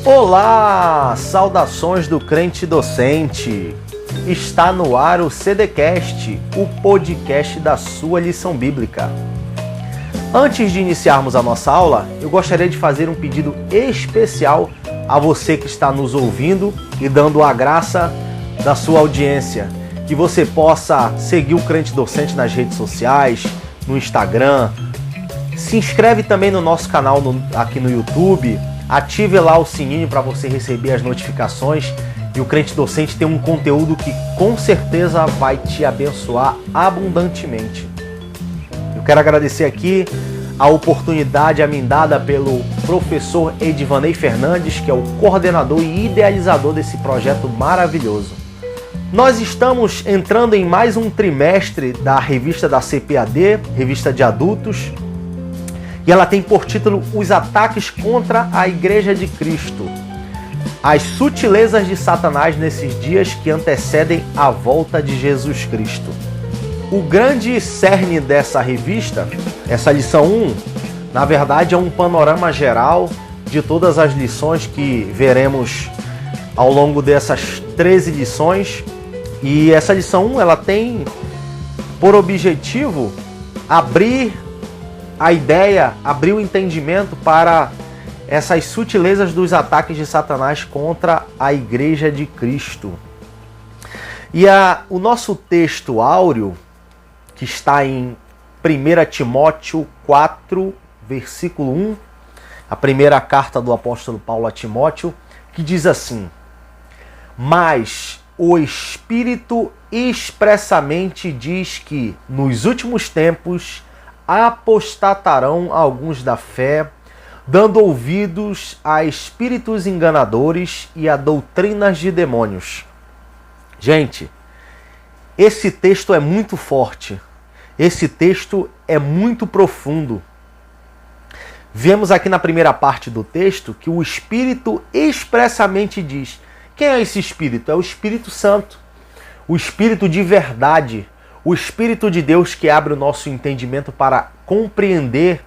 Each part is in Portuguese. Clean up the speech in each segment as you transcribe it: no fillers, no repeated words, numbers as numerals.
Olá! Saudações do crente docente! Está no ar o CDcast, o podcast da sua lição bíblica. Antes de iniciarmos a nossa aula, eu gostaria de fazer um pedido especial a você que está nos ouvindo e dando a graça da sua audiência. Que você possa seguir o crente docente nas redes sociais, no Instagram. Se inscreve também no nosso canal aqui no YouTube. Ative lá o sininho para você receber as notificações. E o crente docente tem um conteúdo que com certeza vai te abençoar abundantemente. Eu quero agradecer aqui a oportunidade a mim dada pelo professor Edivanei Fernandes, que é o coordenador e idealizador desse projeto maravilhoso. Nós estamos entrando em mais um trimestre da revista da CPAD, revista de adultos, e ela tem por título Os Ataques contra a Igreja de Cristo. As sutilezas de Satanás nesses dias que antecedem a volta de Jesus Cristo. O grande cerne dessa revista, essa lição 1, na verdade é um panorama geral de todas as lições que veremos ao longo dessas 13 lições. E essa lição 1, ela tem por objetivo abrir a ideia, abrir o entendimento para essas sutilezas dos ataques de Satanás contra a Igreja de Cristo. E o nosso texto áureo, que está em 1 Timóteo 4, versículo 1, a primeira carta do apóstolo Paulo a Timóteo, que diz assim: Mas o Espírito expressamente diz que, nos últimos tempos, apostatarão alguns da fé, dando ouvidos a espíritos enganadores e a doutrinas de demônios. Gente, esse texto é muito forte. Esse texto é muito profundo. Vemos aqui na primeira parte do texto que o Espírito expressamente diz. Quem é esse Espírito? É o Espírito Santo. O Espírito de verdade. O Espírito de Deus que abre o nosso entendimento para compreender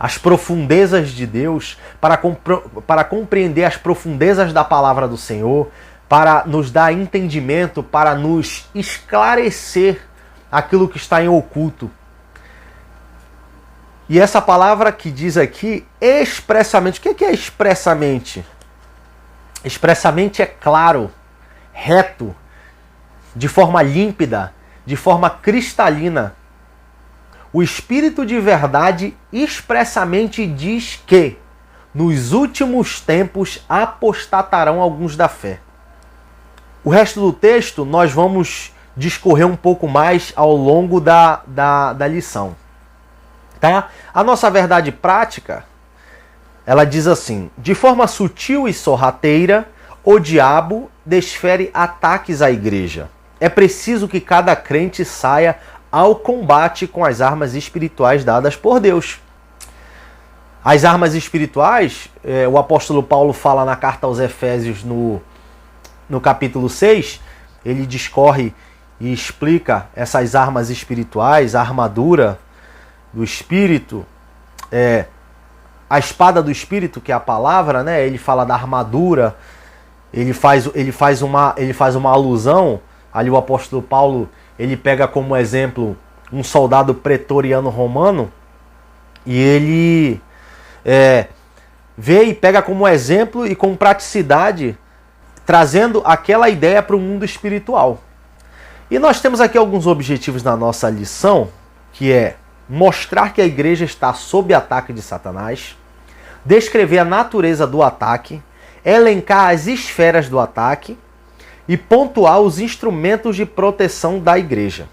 as profundezas de Deus, para compreender as profundezas da palavra do Senhor, para nos dar entendimento, para nos esclarecer aquilo que está em oculto. E essa palavra que diz aqui, expressamente, o que é expressamente? Expressamente é claro, reto, de forma límpida, de forma cristalina. O Espírito de verdade expressamente diz que nos últimos tempos apostatarão alguns da fé. O resto do texto nós vamos discorrer um pouco mais ao longo da lição. Tá? A nossa verdade prática, ela diz assim: de forma sutil e sorrateira, o diabo desfere ataques à igreja. É preciso que cada crente saia ao combate com as armas espirituais dadas por Deus. As armas espirituais, o apóstolo Paulo fala na carta aos Efésios no capítulo 6, ele discorre e explica essas armas espirituais, a armadura do Espírito, a espada do Espírito, que é a palavra, né? Ele fala da armadura, ele faz uma alusão. Ali o apóstolo Paulo, ele pega como exemplo um soldado pretoriano romano e ele vê e pega como exemplo e com praticidade, trazendo aquela ideia para o mundo espiritual. E nós temos aqui alguns objetivos na nossa lição, que é mostrar que a igreja está sob ataque de Satanás, descrever a natureza do ataque, elencar as esferas do ataque, e pontuar os instrumentos de proteção da igreja.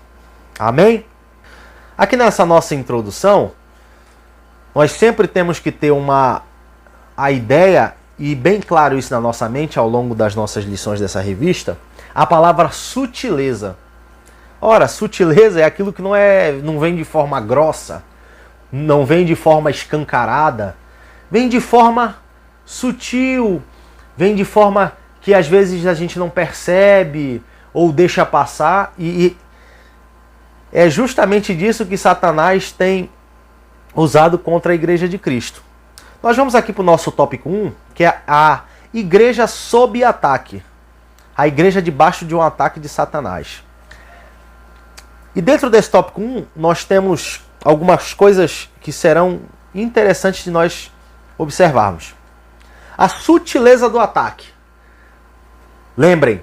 Amém? Aqui nessa nossa introdução, nós sempre temos que ter a ideia, e bem claro isso na nossa mente ao longo das nossas lições dessa revista, a palavra sutileza. Ora, sutileza é aquilo que não vem de forma grossa, não vem de forma escancarada, vem de forma sutil, vem de forma que às vezes a gente não percebe ou deixa passar, e é justamente disso que Satanás tem usado contra a Igreja de Cristo. Nós vamos aqui para o nosso tópico 1, que é a igreja sob ataque. A igreja debaixo de um ataque de Satanás. E dentro desse tópico 1, nós temos algumas coisas que serão interessantes de nós observarmos. A sutileza do ataque. Lembrem,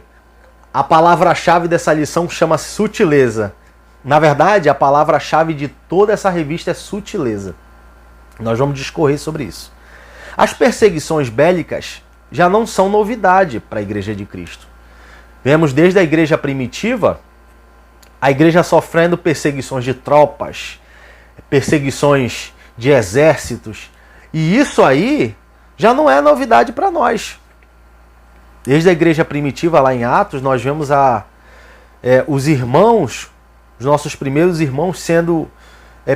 a palavra-chave dessa lição chama-se sutileza. Na verdade, a palavra-chave de toda essa revista é sutileza. Nós vamos discorrer sobre isso. As perseguições bélicas já não são novidade para a Igreja de Cristo. Vemos desde a igreja primitiva, a igreja sofrendo perseguições de tropas, perseguições de exércitos. E isso aí já não é novidade para nós. Desde a igreja primitiva, lá em Atos, nós vemos os irmãos, os nossos primeiros irmãos sendo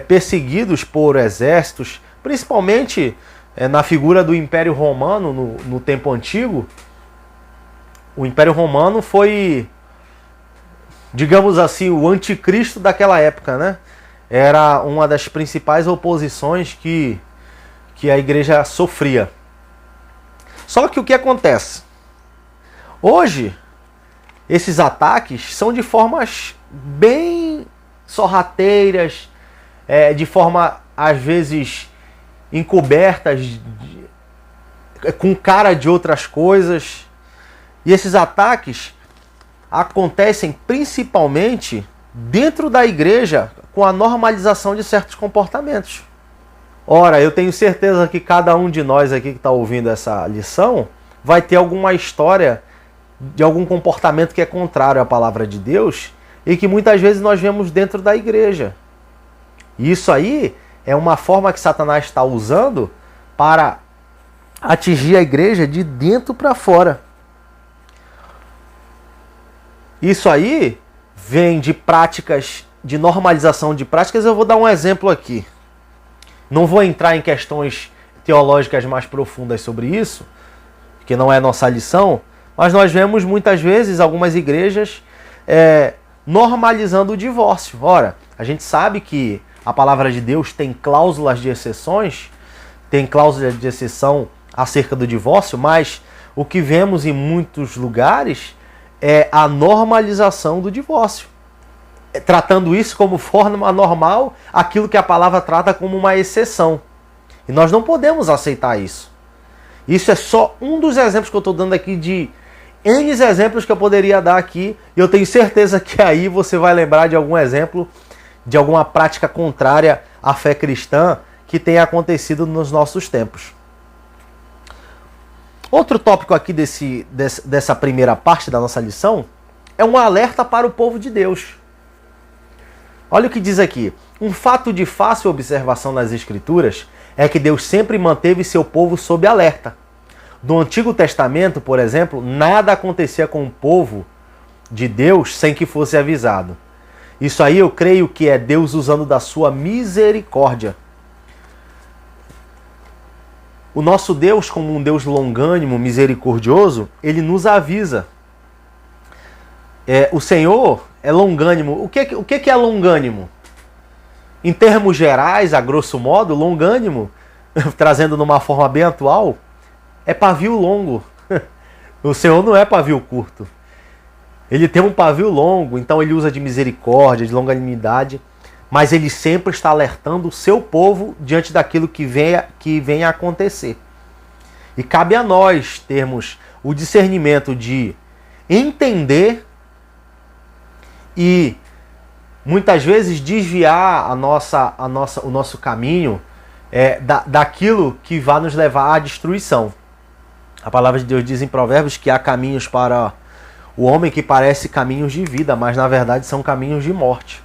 perseguidos por exércitos, principalmente na figura do Império Romano no tempo antigo. O Império Romano foi, digamos assim, o anticristo daquela época, né? Era uma das principais oposições que a igreja sofria. Só que o que acontece? Hoje, esses ataques são de formas bem sorrateiras, de forma, às vezes, encobertas, com cara de outras coisas. E esses ataques acontecem principalmente dentro da igreja com a normalização de certos comportamentos. Ora, eu tenho certeza que cada um de nós aqui que está ouvindo essa lição vai ter alguma história de algum comportamento que é contrário à palavra de Deus e que muitas vezes nós vemos dentro da igreja. E isso aí é uma forma que Satanás está usando para atingir a igreja de dentro para fora. Isso aí vem de práticas, de normalização de práticas. Eu vou dar um exemplo aqui. Não vou entrar em questões teológicas mais profundas sobre isso, que não é nossa lição, mas nós vemos muitas vezes algumas igrejas normalizando o divórcio. Ora, a gente sabe que a palavra de Deus tem cláusulas de exceções, tem cláusulas de exceção acerca do divórcio, mas o que vemos em muitos lugares é a normalização do divórcio. Tratando isso como forma normal, aquilo que a palavra trata como uma exceção. E nós não podemos aceitar isso. Isso é só um dos exemplos que eu estou dando aqui de N exemplos que eu poderia dar aqui. E eu tenho certeza que aí você vai lembrar de algum exemplo, de alguma prática contrária à fé cristã que tenha acontecido nos nossos tempos. Outro tópico aqui dessa primeira parte da nossa lição é um alerta para o povo de Deus. Olha o que diz aqui. Um fato de fácil observação nas Escrituras é que Deus sempre manteve seu povo sob alerta. No Antigo Testamento, por exemplo, nada acontecia com o povo de Deus sem que fosse avisado. Isso aí eu creio que é Deus usando da sua misericórdia. O nosso Deus, como um Deus longânimo, misericordioso, ele nos avisa. O Senhor é longânimo. O que é longânimo? Em termos gerais, a grosso modo, longânimo, trazendo numa forma bem atual, é pavio longo. O Senhor não é pavio curto. Ele tem um pavio longo, então ele usa de misericórdia, de longanimidade, mas ele sempre está alertando o seu povo diante daquilo que venha a acontecer. E cabe a nós termos o discernimento de entender e muitas vezes desviar o nosso caminho daquilo que vai nos levar à destruição. A palavra de Deus diz em Provérbios que há caminhos para o homem que parecem caminhos de vida, mas na verdade são caminhos de morte.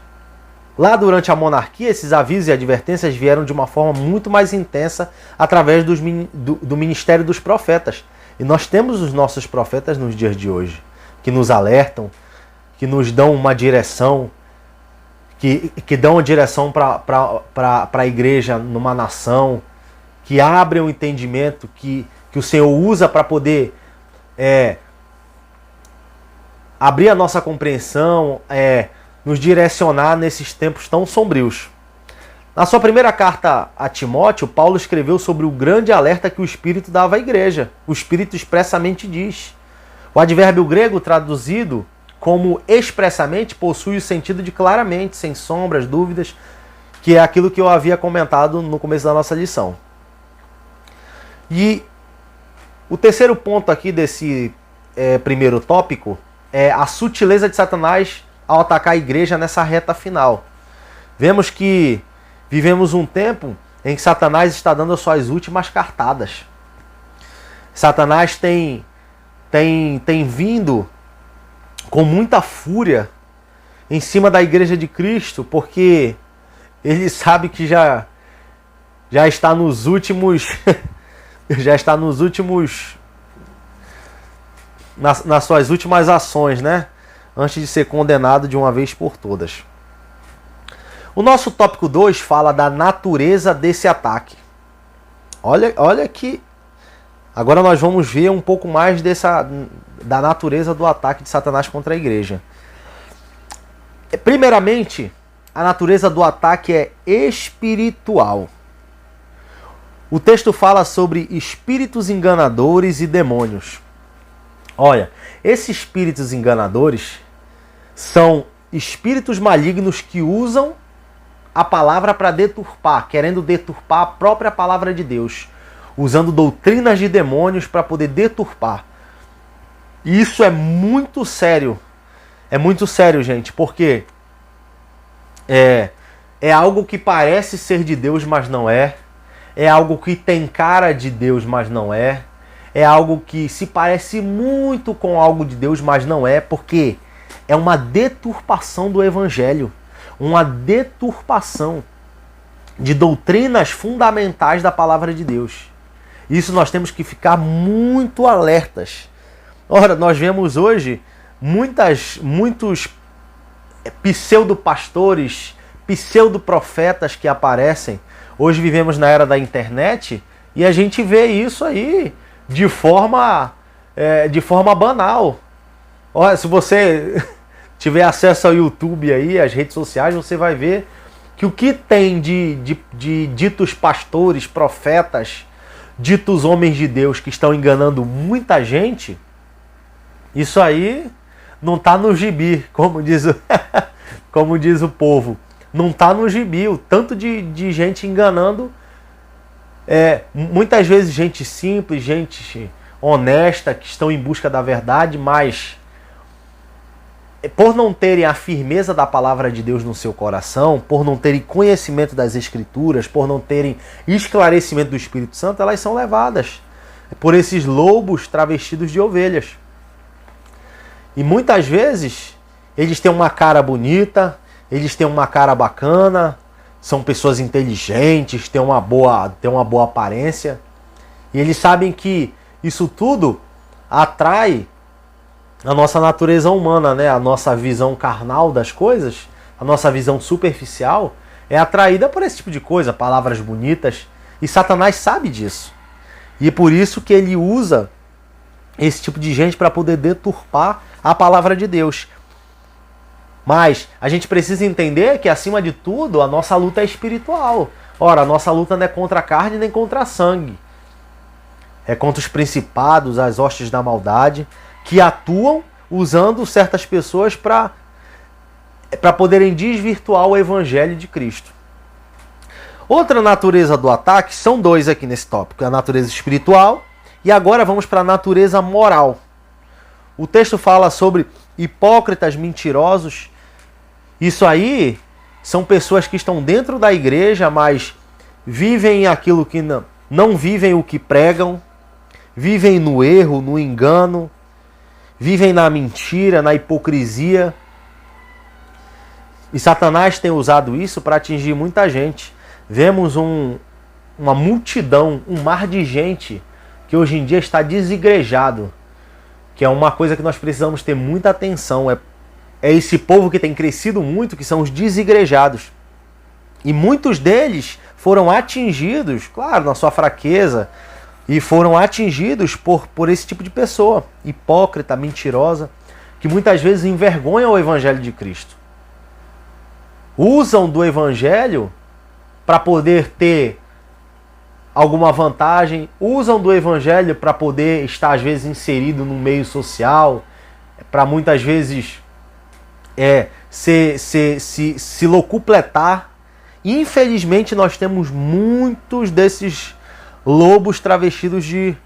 Lá durante a monarquia, esses avisos e advertências vieram de uma forma muito mais intensa através do ministério dos profetas. E nós temos os nossos profetas nos dias de hoje, que nos alertam, que nos dão uma direção, que dão uma direção para a igreja numa nação, que abrem o entendimento que o Senhor usa para poder abrir a nossa compreensão, nos direcionar nesses tempos tão sombrios. Na sua primeira carta a Timóteo, Paulo escreveu sobre o grande alerta que o Espírito dava à igreja. O Espírito expressamente diz. O advérbio grego traduzido como expressamente possui o sentido de claramente, sem sombras, dúvidas, que é aquilo que eu havia comentado no começo da nossa lição. E o terceiro ponto aqui desse primeiro tópico é a sutileza de Satanás ao atacar a igreja nessa reta final. Vemos que vivemos um tempo em que Satanás está dando as suas últimas cartadas. Satanás tem vindo com muita fúria em cima da igreja de Cristo, porque ele sabe que já está nos últimos nas suas últimas ações, né? Antes de ser condenado de uma vez por todas. O nosso tópico 2 fala da natureza desse ataque. Olha que agora nós vamos ver um pouco mais da natureza do ataque de Satanás contra a igreja. Primeiramente, a natureza do ataque é espiritual. O texto fala sobre espíritos enganadores e demônios. Olha, esses espíritos enganadores são espíritos malignos que usam a palavra para deturpar, querendo deturpar a própria palavra de Deus, usando doutrinas de demônios para poder deturpar. E isso é muito sério. É muito sério, gente, porque é algo que parece ser de Deus, mas não é. É algo que tem cara de Deus, mas não é. É algo que se parece muito com algo de Deus, mas não é, porque é uma deturpação do Evangelho. Uma deturpação de doutrinas fundamentais da palavra de Deus. Isso nós temos que ficar muito alertas. Ora, nós vemos hoje muitos pseudo-pastores, pseudo-profetas que aparecem. Hoje vivemos na era da internet e a gente vê isso aí de forma banal. Olha, se você tiver acesso ao YouTube aí, às redes sociais, você vai ver que o que tem de ditos pastores, profetas, ditos homens de Deus que estão enganando muita gente, isso aí não está no gibi, como diz o povo. Não está no gibi, o tanto de gente enganando, muitas vezes gente simples, gente honesta, que estão em busca da verdade, mas por não terem a firmeza da palavra de Deus no seu coração, por não terem conhecimento das Escrituras, por não terem esclarecimento do Espírito Santo, elas são levadas por esses lobos travestidos de ovelhas. E muitas vezes eles têm uma cara bonita, eles têm uma cara bacana, são pessoas inteligentes, têm uma boa aparência, e eles sabem que isso tudo atrai a nossa natureza humana, né? A nossa visão carnal das coisas, a nossa visão superficial é atraída por esse tipo de coisa, palavras bonitas, e Satanás sabe disso. E é por isso que ele usa esse tipo de gente para poder deturpar a palavra de Deus. Mas a gente precisa entender que, acima de tudo, a nossa luta é espiritual. Ora, a nossa luta não é contra a carne nem contra a sangue. É contra os principados, as hostes da maldade, que atuam usando certas pessoas para poderem desvirtuar o Evangelho de Cristo. Outra natureza do ataque, são dois aqui nesse tópico, a natureza espiritual, e agora vamos para a natureza moral. O texto fala sobre hipócritas mentirosos. Isso aí são pessoas que estão dentro da igreja, mas vivem aquilo que não vivem o que pregam, vivem no erro, no engano, vivem na mentira, na hipocrisia. E Satanás tem usado isso para atingir muita gente. Vemos uma multidão, um mar de gente que hoje em dia está desigrejado, que é uma coisa que nós precisamos ter muita atenção. É esse povo que tem crescido muito, que são os desigrejados. E muitos deles foram atingidos, claro, na sua fraqueza, e foram atingidos por esse tipo de pessoa, hipócrita, mentirosa, que muitas vezes envergonham o Evangelho de Cristo. Usam do Evangelho para poder ter alguma vantagem, usam do evangelho para poder estar às vezes inserido no meio social, para muitas vezes se locupletar. Infelizmente nós temos muitos desses lobos travestidos de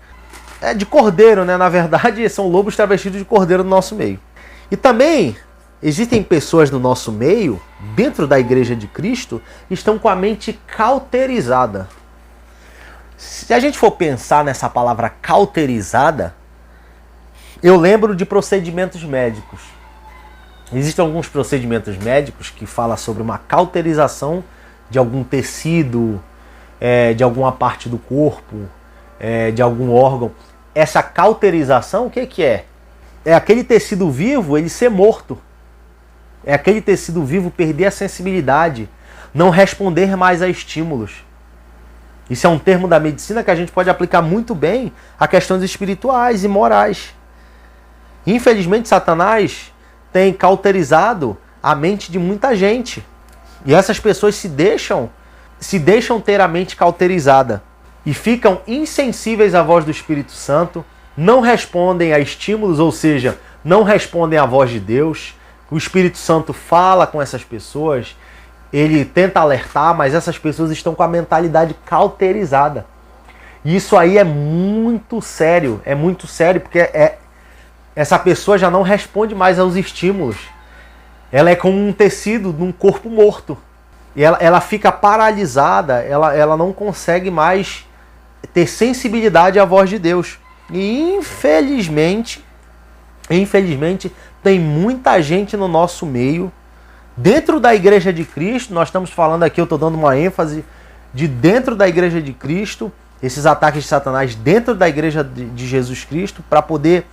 cordeiro, né? Na verdade são lobos travestidos de cordeiro no nosso meio. E também existem pessoas no nosso meio, dentro da Igreja de Cristo, que estão com a mente cauterizada. Se a gente for pensar nessa palavra cauterizada, eu lembro de procedimentos médicos. Existem alguns procedimentos médicos que falam sobre uma cauterização de algum tecido, de alguma parte do corpo, de algum órgão. Essa cauterização, o que é? É aquele tecido vivo ele ser morto. É aquele tecido vivo perder a sensibilidade, não responder mais a estímulos. Isso é um termo da medicina que a gente pode aplicar muito bem a questões espirituais e morais. Infelizmente, Satanás tem cauterizado a mente de muita gente. E essas pessoas se deixam ter a mente cauterizada e ficam insensíveis à voz do Espírito Santo, não respondem a estímulos, ou seja, não respondem à voz de Deus. O Espírito Santo fala com essas pessoas, ele tenta alertar, mas essas pessoas estão com a mentalidade cauterizada. E isso aí é muito sério porque essa pessoa já não responde mais aos estímulos. Ela é como um tecido num corpo morto. E ela fica paralisada, ela não consegue mais ter sensibilidade à voz de Deus. E infelizmente, tem muita gente no nosso meio, dentro da Igreja de Cristo. Nós estamos falando aqui, eu estou dando uma ênfase de dentro da Igreja de Cristo, esses ataques de Satanás dentro da Igreja de Jesus Cristo, para poder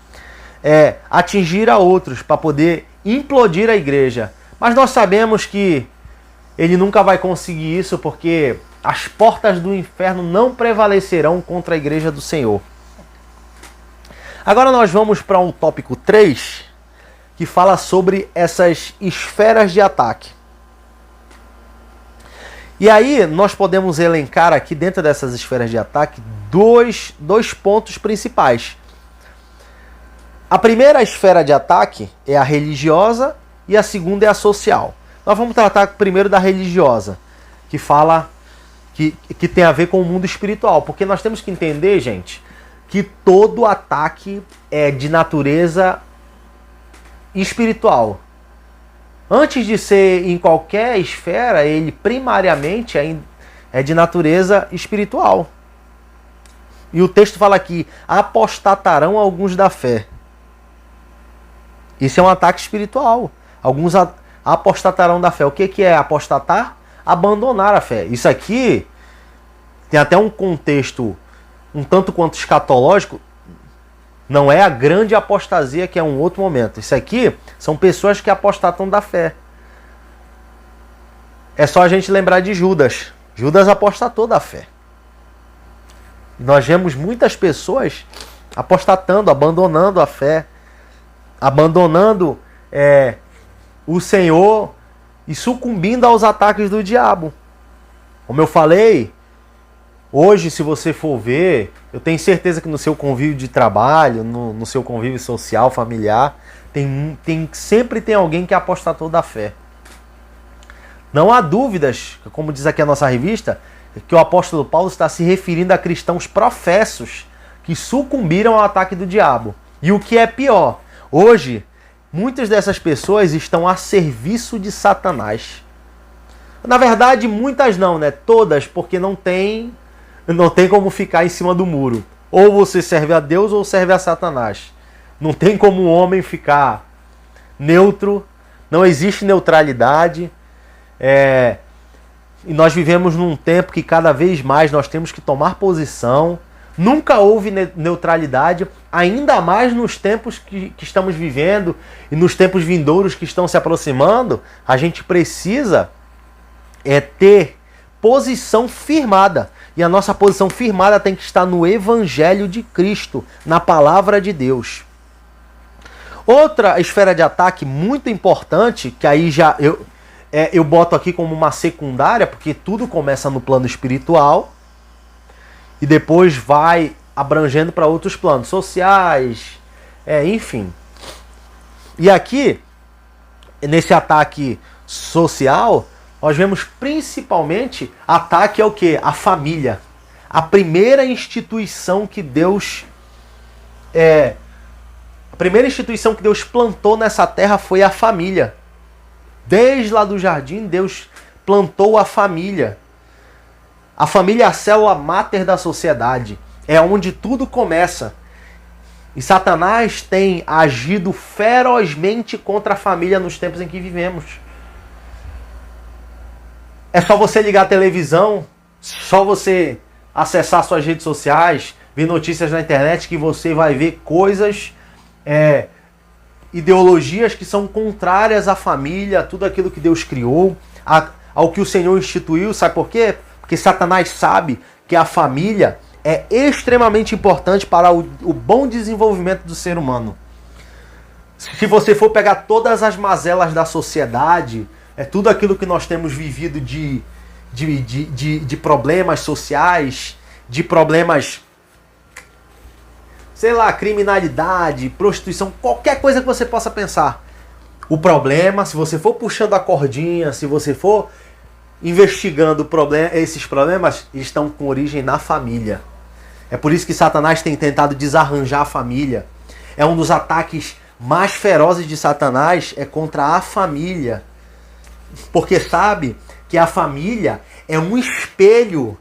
atingir a outros, para poder implodir a igreja. Mas nós sabemos que ele nunca vai conseguir isso, porque as portas do inferno não prevalecerão contra a igreja do Senhor. Agora nós vamos para um tópico 3, que fala sobre essas esferas de ataque. E aí nós podemos elencar aqui dentro dessas esferas de ataque dois pontos principais. A primeira esfera de ataque é a religiosa e a segunda é a social. Nós vamos tratar primeiro da religiosa, que fala que tem a ver com o mundo espiritual, porque nós temos que entender, gente, que todo ataque é de natureza espiritual. Antes de ser em qualquer esfera, ele primariamente é de natureza espiritual. E o texto fala aqui: apostatarão alguns da fé. Isso é um ataque espiritual. Alguns apostatarão da fé. O que é apostatar? Abandonar a fé. Isso aqui tem até um contexto um tanto quanto escatológico. Não é a grande apostasia, que é um outro momento. Isso aqui são pessoas que apostatam da fé. É só a gente lembrar de Judas. Judas apostatou da fé. Nós vemos muitas pessoas apostatando, abandonando a fé, abandonando o Senhor e sucumbindo aos ataques do diabo. Como eu falei, hoje, se você for ver, eu tenho certeza que no seu convívio de trabalho, no seu convívio social, familiar, sempre tem alguém que apostatou da fé. Não há dúvidas, como diz aqui a nossa revista, que o apóstolo Paulo está se referindo a cristãos professos que sucumbiram ao ataque do diabo. E o que é pior, hoje, muitas dessas pessoas estão a serviço de Satanás. Na verdade, muitas não, né? Todas, porque não tem como ficar em cima do muro. Ou você serve a Deus ou serve a Satanás. Não tem como um homem ficar neutro, não existe neutralidade. E nós vivemos num tempo que cada vez mais nós temos que tomar posição. Nunca houve neutralidade, ainda mais nos tempos que estamos vivendo e nos tempos vindouros que estão se aproximando. A gente precisa ter posição firmada. E a nossa posição firmada tem que estar no Evangelho de Cristo, na Palavra de Deus. Outra esfera de ataque muito importante, que aí já eu boto aqui como uma secundária, porque tudo começa no plano espiritual e depois vai abrangendo para outros planos sociais, enfim. E aqui, nesse ataque social, nós vemos principalmente ataque ao quê? A família. A primeira instituição que Deus plantou nessa terra foi a família. Desde lá do jardim, Deus plantou a família. A família é a célula máter da sociedade. É onde tudo começa. E Satanás tem agido ferozmente contra a família nos tempos em que vivemos. É só você ligar a televisão, só você acessar suas redes sociais, ver notícias na internet que você vai ver coisas, ideologias que são contrárias à família, tudo aquilo que Deus criou, ao que o Senhor instituiu. Sabe por quê? Porque Satanás sabe que a família é extremamente importante para o bom desenvolvimento do ser humano. Se você for pegar todas as mazelas da sociedade, tudo aquilo que nós temos vivido de problemas sociais, de problemas, sei lá, criminalidade, prostituição, qualquer coisa que você possa pensar. O problema, se você for puxando a cordinha, se você for investigando esses problemas, estão com origem na família. É por isso que Satanás tem tentado desarranjar a família. É um dos ataques mais ferozes de Satanás, é contra a família. Porque sabe que a família é um espelho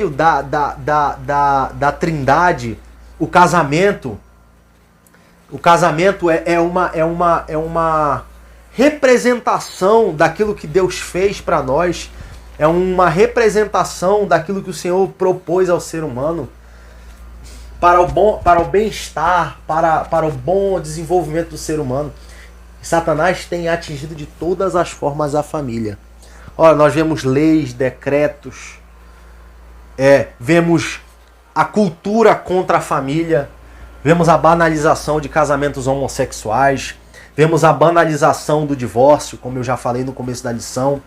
da Trindade. O casamento é uma representação daquilo que Deus fez para nós. É uma representação daquilo que o Senhor propôs ao ser humano para o bem-estar, para o bom desenvolvimento do ser humano. Satanás tem atingido de todas as formas a família. Olha, nós vemos leis, decretos, vemos a cultura contra a família, vemos a banalização de casamentos homossexuais, vemos a banalização do divórcio, como eu já falei no começo da lição,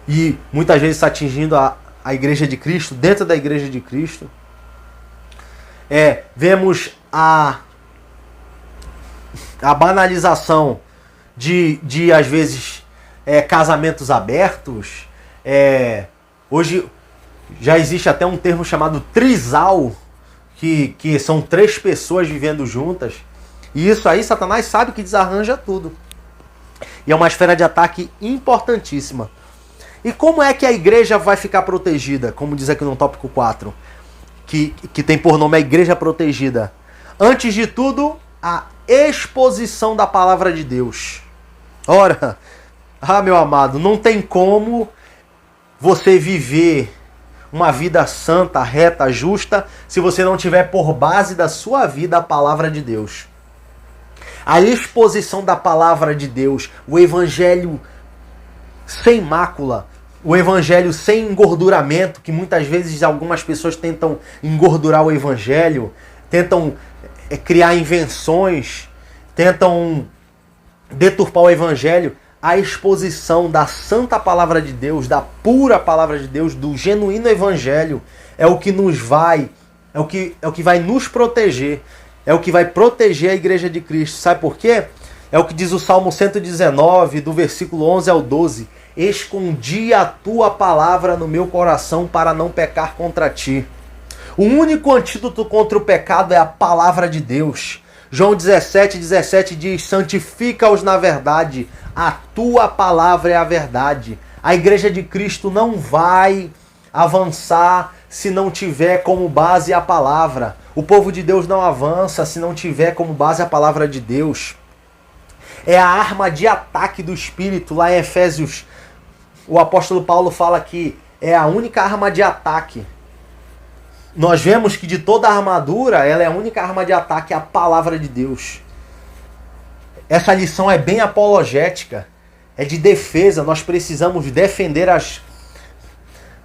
e muitas vezes está atingindo a Igreja de Cristo, dentro da Igreja de Cristo. Vemos a banalização de às vezes, casamentos abertos. Hoje já existe até um termo chamado trisal, que são 3 pessoas vivendo juntas. E isso aí, Satanás sabe que desarranja tudo. E é uma esfera de ataque importantíssima. E como é que a igreja vai ficar protegida? Como diz aqui no tópico 4, que tem por nome a igreja protegida. Antes de tudo, a exposição da palavra de Deus. Ora, meu amado, não tem como você viver uma vida santa, reta, justa, se você não tiver por base da sua vida a palavra de Deus. A exposição da palavra de Deus, o evangelho sem mácula, o evangelho sem engorduramento, que muitas vezes algumas pessoas tentam engordurar o evangelho, tentam criar invenções, tentam deturpar o evangelho. A exposição da santa palavra de Deus, da pura palavra de Deus, do genuíno evangelho, é o que vai nos proteger, é o que vai proteger a igreja de Cristo. Sabe por quê? É o que diz o Salmo 119, do versículo 11 ao 12. Escondi a tua palavra no meu coração para não pecar contra ti. O único antídoto contra o pecado é a palavra de Deus. João 17:17 diz: santifica-os na verdade, a tua palavra é a verdade. A igreja de Cristo não vai avançar se não tiver como base a palavra. O povo de Deus não avança se não tiver como base a palavra de Deus. É a arma de ataque do Espírito. Lá em Efésios, o apóstolo Paulo fala que é a única arma de ataque. Nós vemos que de toda a armadura, ela é a única arma de ataque, a palavra de Deus. Essa lição é bem apologética, é de defesa. Nós precisamos defender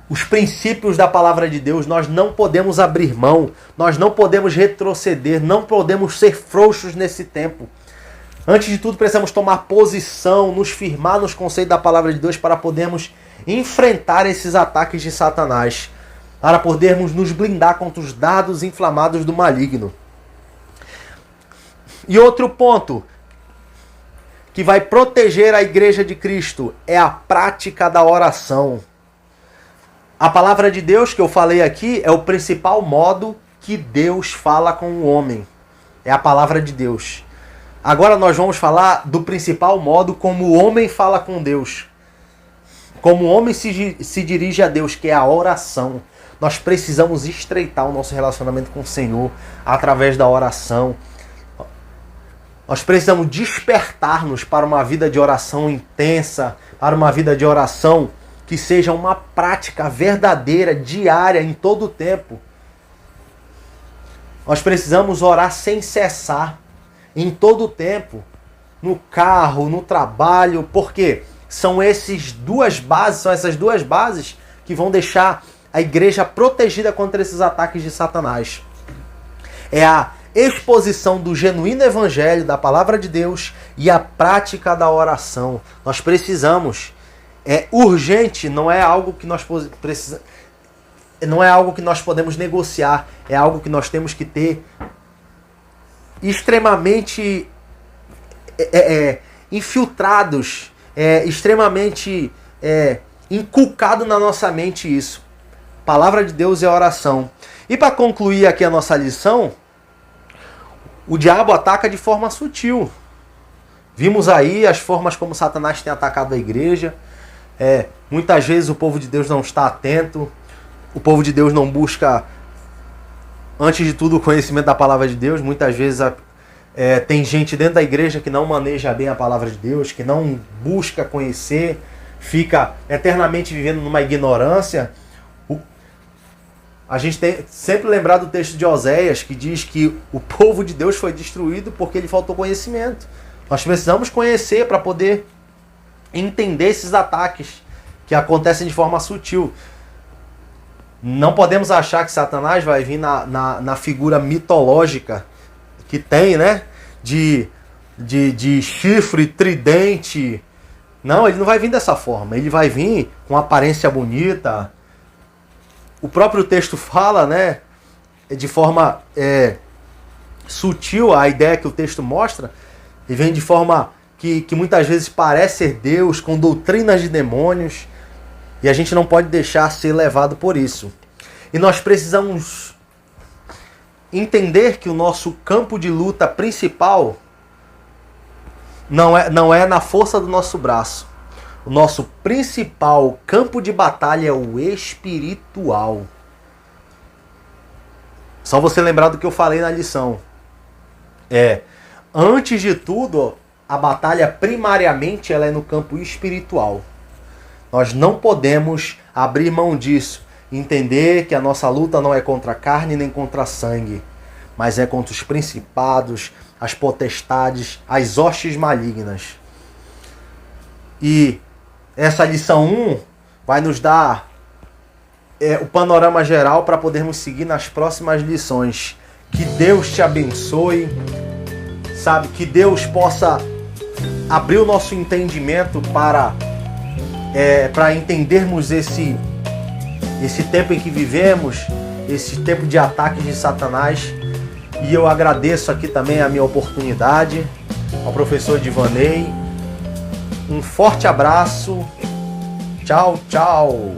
os princípios da palavra de Deus. Nós não podemos abrir mão, nós não podemos retroceder, não podemos ser frouxos nesse tempo. Antes de tudo, precisamos tomar posição, nos firmar nos conceitos da palavra de Deus para podermos enfrentar esses ataques de Satanás, para podermos nos blindar contra os dardos inflamados do maligno. E outro ponto que vai proteger a Igreja de Cristo é a prática da oração. A palavra de Deus que eu falei aqui é o principal modo que Deus fala com o homem. É a palavra de Deus. Agora nós vamos falar do principal modo como o homem fala com Deus. Como o homem se dirige a Deus, que é a oração. Nós precisamos estreitar o nosso relacionamento com o Senhor através da oração. Nós precisamos despertar-nos para uma vida de oração intensa, para uma vida de oração que seja uma prática verdadeira, diária, em todo o tempo. Nós precisamos orar sem cessar, em todo o tempo, no carro, no trabalho, porque são essas duas bases que vão deixar a igreja protegida contra esses ataques de Satanás. É a exposição do genuíno evangelho, da palavra de Deus e a prática da oração. Nós precisamos, é urgente, não é algo que nós precisamos, não é algo que nós podemos negociar, é algo que nós temos que ter extremamente infiltrados, extremamente inculcado na nossa mente isso. Palavra de Deus é oração. E para concluir aqui a nossa lição, o diabo ataca de forma sutil. Vimos aí as formas como Satanás tem atacado a igreja. Muitas vezes o povo de Deus não está atento. O povo de Deus não busca, antes de tudo, o conhecimento da palavra de Deus. Muitas vezes tem gente dentro da igreja que não maneja bem a palavra de Deus, que não busca conhecer, fica eternamente vivendo numa ignorância. A gente tem sempre lembrado do texto de Oséias, que diz que o povo de Deus foi destruído porque lhe faltou conhecimento. Nós precisamos conhecer para poder entender esses ataques que acontecem de forma sutil. Não podemos achar que Satanás vai vir na figura mitológica que tem, né? De chifre, tridente. Não, ele não vai vir dessa forma. Ele vai vir com aparência bonita. O próprio texto fala, né, de forma sutil, a ideia que o texto mostra, e vem de forma que muitas vezes parece ser Deus, com doutrinas de demônios, e a gente não pode deixar ser levado por isso. E nós precisamos entender que o nosso campo de luta principal não é na força do nosso braço. O nosso principal campo de batalha é o espiritual. Só você lembrar do que eu falei na lição. Antes de tudo, a batalha primariamente ela é no campo espiritual. Nós não podemos abrir mão disso. Entender que a nossa luta não é contra a carne nem contra sangue, mas é contra os principados, as potestades, as hostes malignas. E essa lição 1 vai nos dar o panorama geral para podermos seguir nas próximas lições. Que Deus te abençoe, sabe? Que Deus possa abrir o nosso entendimento para entendermos esse tempo em que vivemos, esse tempo de ataques de Satanás. E eu agradeço aqui também a minha oportunidade, ao professor Divanei. Um forte abraço. Tchau, tchau.